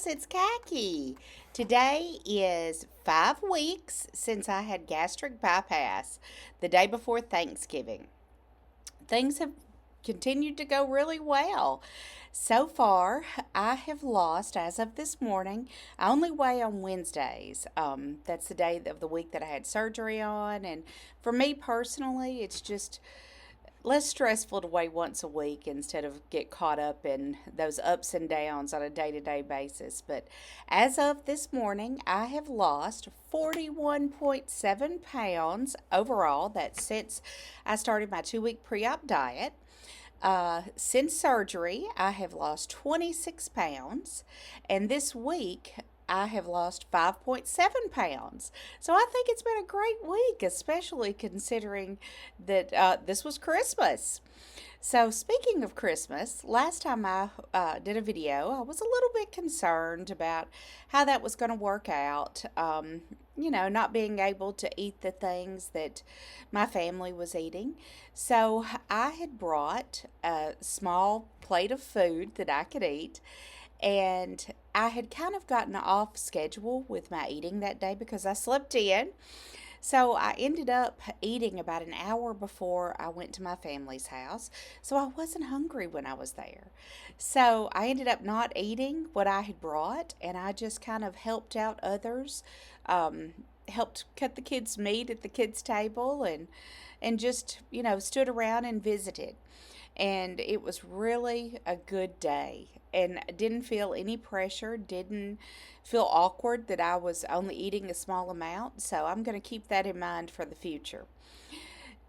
guys, it's Khaki. Today is 5 weeks since I had gastric bypass the day before Thanksgiving. Things have continued to go really well. So far, I have lost, as of this morning, I only weigh on Wednesdays. That's the day of the week that I had surgery on. And for me personally, it's just less stressful to weigh once a week instead of get caught up in those ups and downs on a day-to-day basis. But as of this morning, I have lost 41.7 pounds overall. That's since I started my 2 week pre-op diet. Since surgery, I have lost 26 pounds, and this week I have lost 5.7 pounds. So I think it's been a great week, especially considering that this was Christmas. So, speaking of Christmas, last time I did a video, I was a little bit concerned about how that was going to work out. Not being able to eat the things that my family was eating. So, I had brought a small plate of food that I could eat, and I had kind of gotten off schedule with my eating that day because I slept in. So I ended up eating about an hour before I went to my family's house. So I wasn't hungry when I was there. So I ended up not eating what I had brought, and I just kind of helped out others, um, helped cut the kids' meat at the kids' table, and just stood around and visited. And it was really a good day, and didn't feel any pressure, didn't feel awkward that I was only eating a small amount. So I'm going to keep that in mind for the future.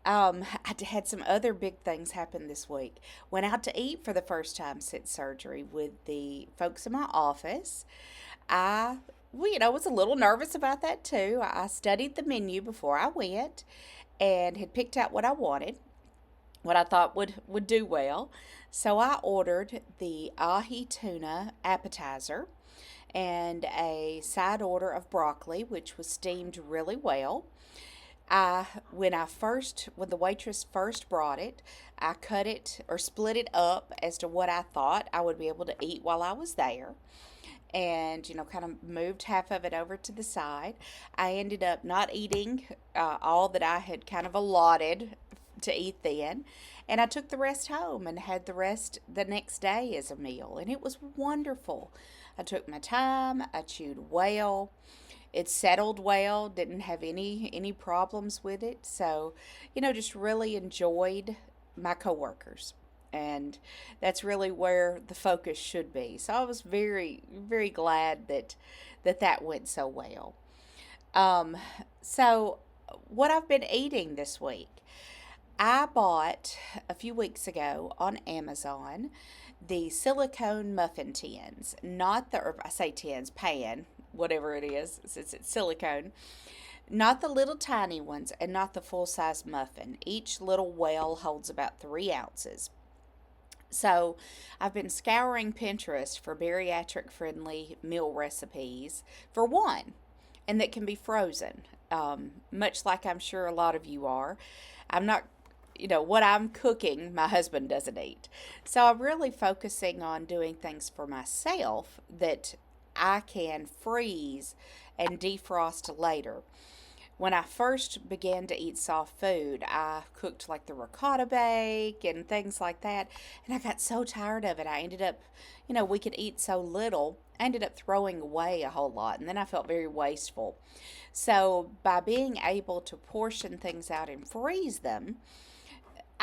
I had some other big things happen this week. Went out to eat for the first time since surgery with the folks in my office. I, was a little nervous about that too. I studied the menu before I went and had picked out what I wanted, what I thought would do well. So I ordered the ahi tuna appetizer and a side order of broccoli, which was steamed really well. When the waitress first brought it, I cut it or split it up as to what I thought I would be able to eat while I was there, and kind of moved half of it over to the side. I ended up not eating all that I had kind of allotted to eat then, and I took the rest home and had the rest the next day as a meal, and it was wonderful. I took my time, I chewed well, it settled well, didn't have any problems with it. So just really enjoyed my coworkers, and that's really where the focus should be. So I was very, very glad that went so well. um so what I've been eating this week, I bought a few weeks ago on Amazon the silicone muffin tins, not the, or I say tins, pan, whatever it is, since it's silicone, not the little tiny ones and not the full size muffin. Each little well holds about 3 ounces. So I've been scouring Pinterest for bariatric friendly meal recipes for one, and that can be frozen, much like I'm sure a lot of you are. I'm not, what I'm cooking, my husband doesn't eat. So I'm really focusing on doing things for myself that I can freeze and defrost later. When I first began to eat soft food, I cooked like the ricotta bake and things like that. And I got so tired of it. I ended up, we could eat so little. I ended up throwing away a whole lot. And then I felt very wasteful. So by being able to portion things out and freeze them,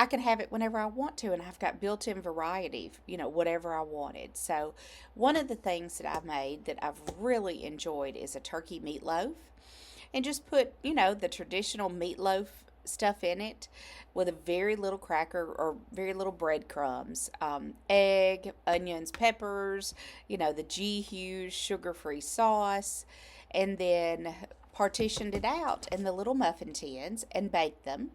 I can have it whenever I want to, and I've got built-in variety, whatever I wanted. So, one of the things that I've made that I've really enjoyed is a turkey meatloaf, and just put, the traditional meatloaf stuff in it with a very little cracker or very little breadcrumbs, egg, onions, peppers, the G Hughes sugar-free sauce, and then partitioned it out in the little muffin tins and baked them.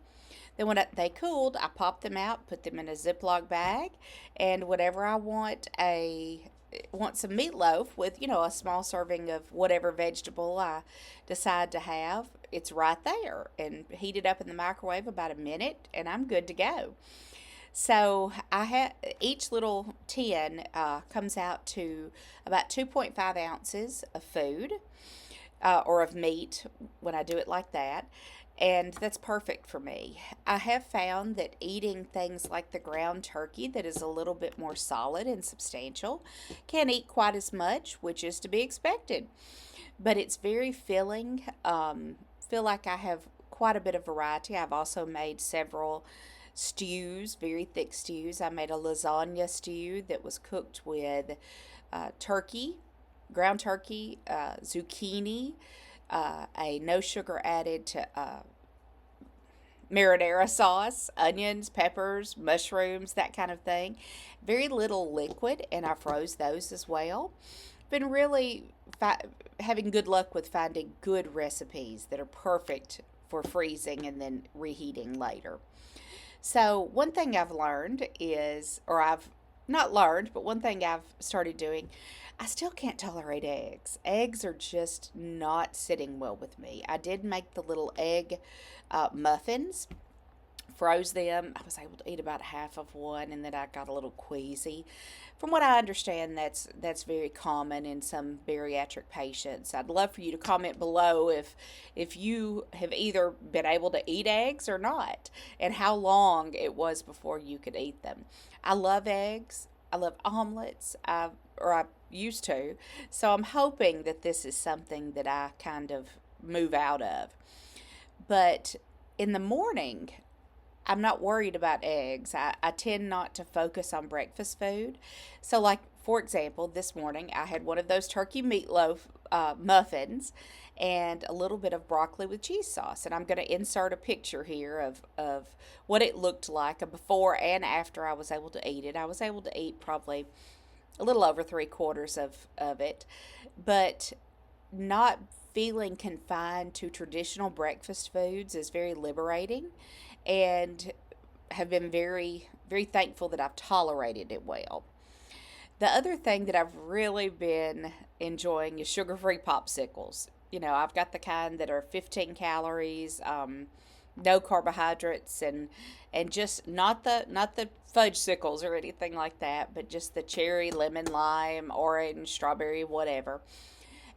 Then when they cooled, I popped them out, put them in a Ziploc bag, and whenever I want some meatloaf with, a small serving of whatever vegetable I decide to have, it's right there, and heat it up in the microwave about a minute, and I'm good to go. So I have each little tin comes out to about 2.5 ounces of food or of meat when I do it like that. And that's perfect for me. I have found that eating things like the ground turkey, that is a little bit more solid and substantial, can't eat quite as much, which is to be expected. But it's very filling. Feel like I have quite a bit of variety. I've also made several stews, very thick stews. I made a lasagna stew that was cooked with turkey, ground turkey, zucchini, a no sugar added to marinara sauce, onions, peppers, mushrooms, that kind of thing. Very little liquid, and I froze those as well. Been really having good luck with finding good recipes that are perfect for freezing and then reheating later. So, one thing I've learned is, or I've not learned, but one thing I've started doing, I still can't tolerate eggs. Eggs are just not sitting well with me. I did make the little egg muffins, froze them. I was able to eat about half of one, and then I got a little queasy. From what I understand, that's very common in some bariatric patients. I'd love for you to comment below if you have either been able to eat eggs or not, and how long it was before you could eat them. I love eggs. I love omelets. I used to. So I'm hoping that this is something that I kind of move out of. But in the morning, I'm not worried about eggs. I tend not to focus on breakfast food. So, like, for example, this morning I had one of those turkey meatloaf muffins and a little bit of broccoli with cheese sauce. And I'm going to insert a picture here of what it looked like before and after I was able to eat it. I was able to eat probably a little over three-quarters of it, but not feeling confined to traditional breakfast foods is very liberating, and have been very, very thankful that I've tolerated it well. The other thing that I've really been enjoying is sugar free popsicles. You know, I've got the kind that are 15 calories, no carbohydrates, and just not the fudge sickles or anything like that, but just the cherry, lemon, lime, orange, strawberry, whatever.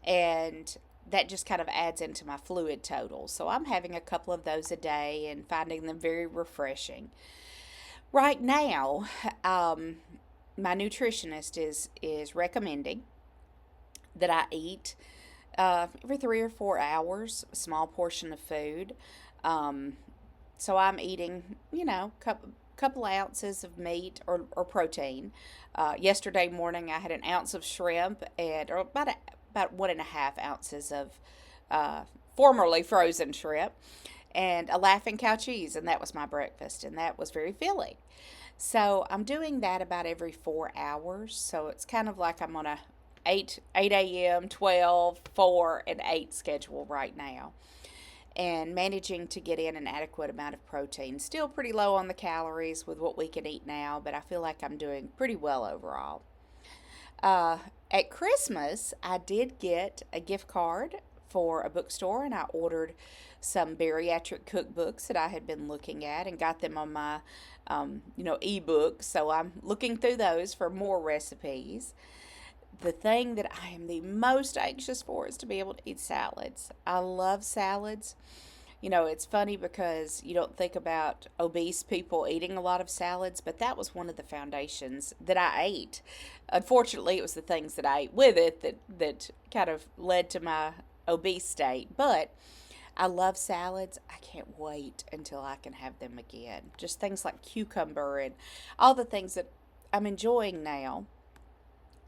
And that just kind of adds into my fluid total. So I'm having a couple of those a day and finding them very refreshing. Right now, my nutritionist is recommending that I eat every 3 or 4 hours a small portion of food. Um, so I'm eating, couple ounces of meat or protein. Yesterday morning I had an ounce of shrimp and or about 1.5 ounces of uh, formerly frozen shrimp and a Laughing Cow cheese, and that was my breakfast, and that was very filling. So I'm doing that about every 4 hours. So it's kind of like I'm on a 8 a.m., 12, 4, and 8 schedule right now. And managing to get in an adequate amount of protein. Still pretty low on the calories with what we can eat now, but I feel like I'm doing pretty well overall. Uh, at Christmas, I did get a gift card for a bookstore, and I ordered some bariatric cookbooks that I had been looking at and got them on my, ebook. So I'm looking through those for more recipes. The thing that I am the most anxious for is to be able to eat salads. I love salads. You know, it's funny because you don't think about obese people eating a lot of salads, but that was one of the foundations that I ate. Unfortunately, it was the things that I ate with it that kind of led to my obese state. But I love salads. I can't wait until I can have them again. Just things like cucumber and all the things that I'm enjoying now,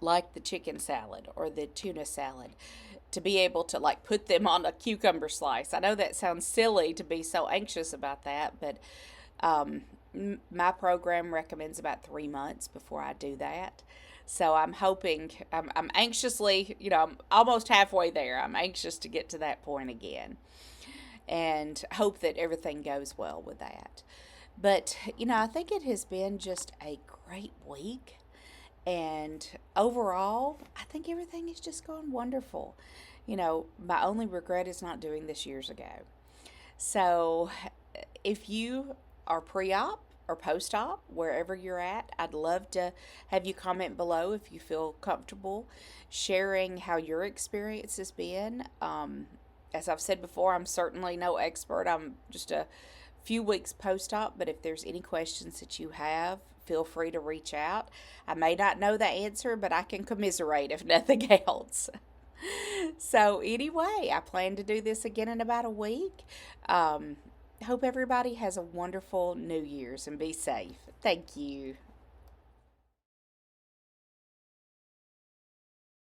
like the chicken salad or the tuna salad, to be able to like put them on a cucumber slice. I know that sounds silly to be so anxious about that, but um, my program recommends about 3 months before I do that. So I'm hoping, I'm anxiously, I'm almost halfway there. I'm anxious to get to that point again and hope that everything goes well with that. But, I think it has been just a great week. And overall, I think everything is just going wonderful. My only regret is not doing this years ago. So if you are pre op, or post op, wherever you're at. I'd love to have you comment below if you feel comfortable sharing how your experience has been. As I've said before, I'm certainly no expert. I'm just a few weeks post op, but if there's any questions that you have, feel free to reach out. I may not know the answer, but I can commiserate if nothing else. So, anyway, I plan to do this again in about a week. Um, Hope everybody has a wonderful New Year's and be safe. Thank you.